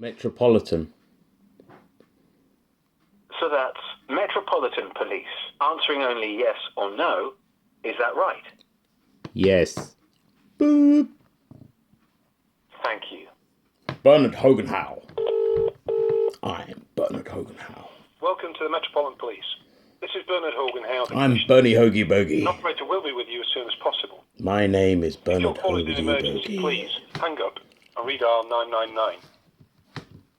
Metropolitan. So that's Metropolitan Police answering only yes or no. Is that right? Yes. Boop. Thank you. Bernard Hogenhow. I'm Bernard Hogenhow. Welcome to the Metropolitan Police. This is Bernard Hogenhow. I'm Bernie Hoagie Bogey. An operator will be with you as soon as possible. My name is If Bernard your call is an Hoagie emergency, Bogey. please hang up and redial 999.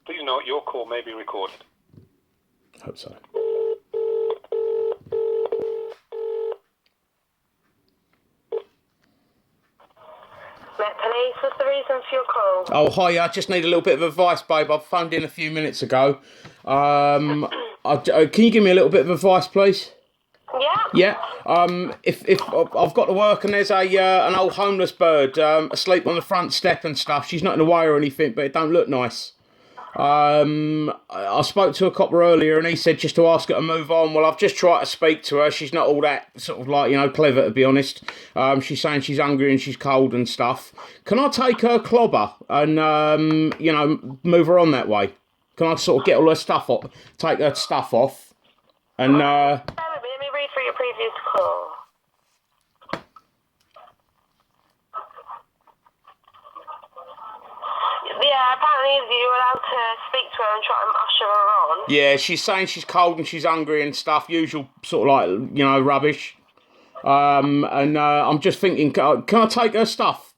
Please note your call may be recorded. Hope so. Met Police, what's the reason for your call? Oh, hi, I just need a little bit of advice, babe. I phoned in a few minutes ago. Can you give me a little bit of advice, please? Yeah? Yeah. If I've got to work and there's an old homeless bird asleep on the front step and stuff. She's not in the way or anything, but it don't look nice. I spoke to a copper earlier and he said just to ask her to move on. Well, I've just tried to speak to her. She's not all that sort of like, clever, to be honest. She's saying she's hungry and she's cold and stuff. Can I take her clobber and, move her on that way? Can I sort of get all her stuff off, take her stuff off and, Bear with me, let me read through your previous call. Yeah, apparently you're allowed to speak to her and try and usher her on. yeah, she's saying she's cold and she's hungry and stuff. Usual sort of like, rubbish. I'm just thinking, can I take her stuff?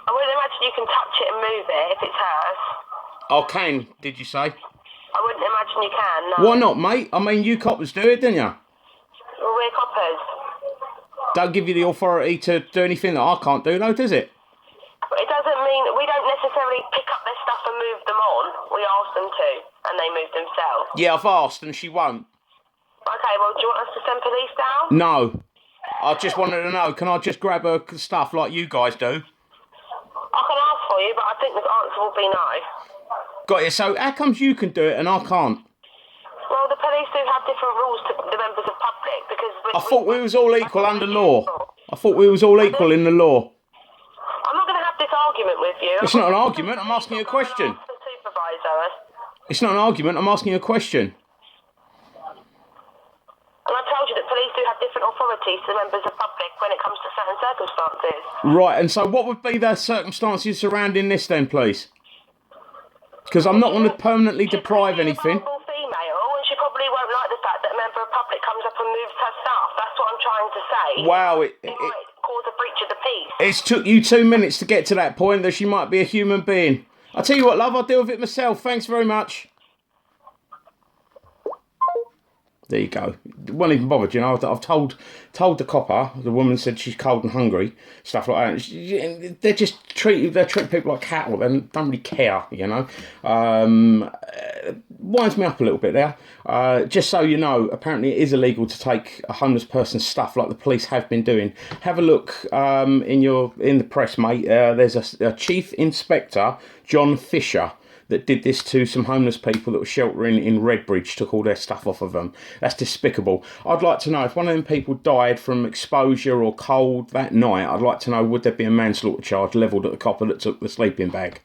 I wouldn't imagine you can touch it and move it if it's hers. I can, did you say? I wouldn't imagine you can, no. Why not, mate? I mean, you coppers do it, didn't you? Well, we're coppers. Don't give you the authority to do anything that I can't do, though, does it? But it doesn't mean we don't necessarily pick up their stuff and move them on. We ask them to, and they move themselves. Yeah, I've asked and she won't. Okay, well, do you want us to send police down? No. I just wanted to know, can I just grab her stuff like you guys do? I can ask for you, but I think the answer will be no. Got you. So how comes you can do it and I can't? Well, the police do have different rules to the members of public because... I thought we was all equal under law. I thought we was all equal in the law. I'm not going to have this argument with you. It's not an argument, I'm asking you a question. The supervisor. It's not an argument, I'm asking you a question. And I told you that police do have different authorities to members of public when it comes to certain circumstances. Right, and so what would be the circumstances surrounding this then, please? Because I'm not going to permanently deprive anything. She's a vulnerable female, and she probably won't like the fact that a member of public comes up and moves her stuff. That's what I'm trying to say. Wow, It might cause a breach of the peace. it's took you 2 minutes to get to that point that she might be a human being. I'll tell you what, love, I'll deal with it myself. Thanks very much. There you go. Wasn't even bothered, I've told the copper. The woman said she's cold and hungry, stuff like that. They treat people like cattle. They don't really care, Winds me up a little bit there. Just so you know, apparently it is illegal to take a homeless person's stuff like the police have been doing. Have a look in the press, mate. There's a Chief Inspector, John Fisher, that did this to some homeless people that were sheltering in Redbridge, took all their stuff off of them. That's despicable. I'd like to know, if one of them people died from exposure or cold that night, I'd like to know, would there be a manslaughter charge levelled at the copper that took the sleeping bag?